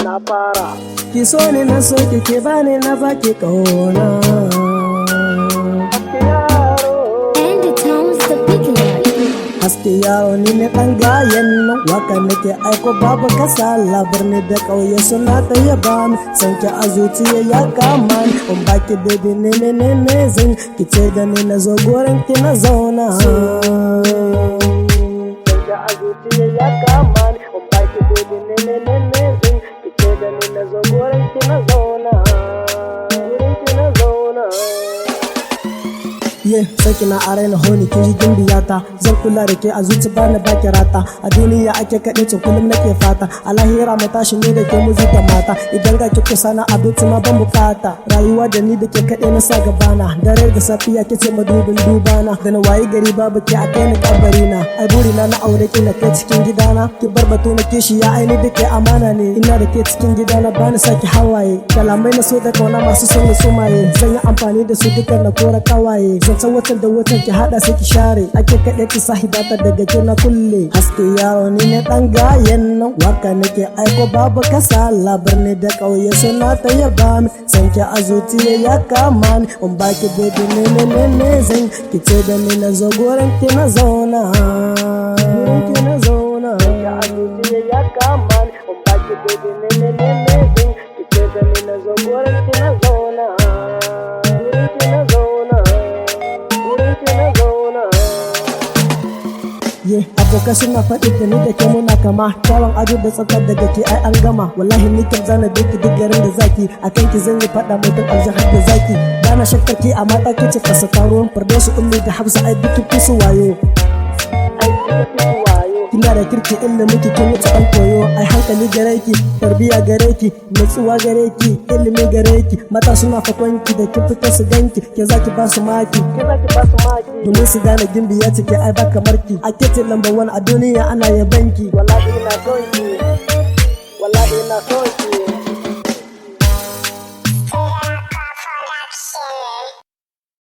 na fara. Ki so ni na so ki bani na baki kauna. And it owns the big lord. Haske yaro ni ne ɗan gayen nan, waka nake aiko babu kasala, birni da ƙauye suna ta yaba ni, san ki a zuciya ya kama ni, in baki baby ne zan, ki ce da ni na zo gurin ki na zauna. San ki a zuciya ya kama ni, in baki baby ne zan, ki ce da ni na zo gurin ki na zauna. Gurin ki na zauna. Saki na a raina honi kin ji gimbiyata, zan kula da ke a zuci bani baki rata, a duniya ake kaɗe ce kullum nake fata, a lahira mai tashi ni da ke muzi da mata, idan ga ki kusa na abinci ma ban bukata, rayuwa da ni da ke kaɗe na sa gabana, dare da safiya ke ce madubin dubana, da na wayi gari babu ke a kai ni kabari na, ai burina na aure ki na kai cikin gidana, ki bar batu na kishi ya aini da ke amana ne, ina da ke cikin gidana bani saki hawaye, kalamai na so da kauna masu son sumaye, zan yi amfani da su duka na kora kawaye, san watan da watan ki hada sai ki share, ake kaɗe ki sahibata daga ke na kulle. Haske yaro ni ne ɗan gayen nan, waka nake aiko babu kasala, birni da ƙauye suna ta yaba mi, san ki a zuciya ya kama ni, in baki baby ne zan, ki ce da ni na zo gurin ki na zauna. Gurin ki na zauna. San ki a zuciya ya kama ni, in baki baby ne zan, ki ce da ni na zo gurin ki na zauna. Gurin ki na zauna. Abokai suna faɗi da ni da ke muna kama, kyawun ado da tsaftar daga ke ai an gama, wallahi ni kan zana biki duk garin da zaki, akan ki zan yi faɗa mutum aljihar da zaki, bana shakkar ki a mata ki ce kasa taro, Firdausu Ummi da Hafsa ai duk fi su wayo. Kina da kirki ilimi ki kin wuce ɗan koyo, ai hankali gare ki, tarbiya gare ki, nutsuwa gare ki, ilimi gare ki, mata suna fakon ki da kin fita su ganki, ke zaki ba su maki, domin su gane gimbiya cike ai ba kamar ki, a kece lamba wani a duniya ana yabanki. Wallahi ina son ki, wallahi ina son ki.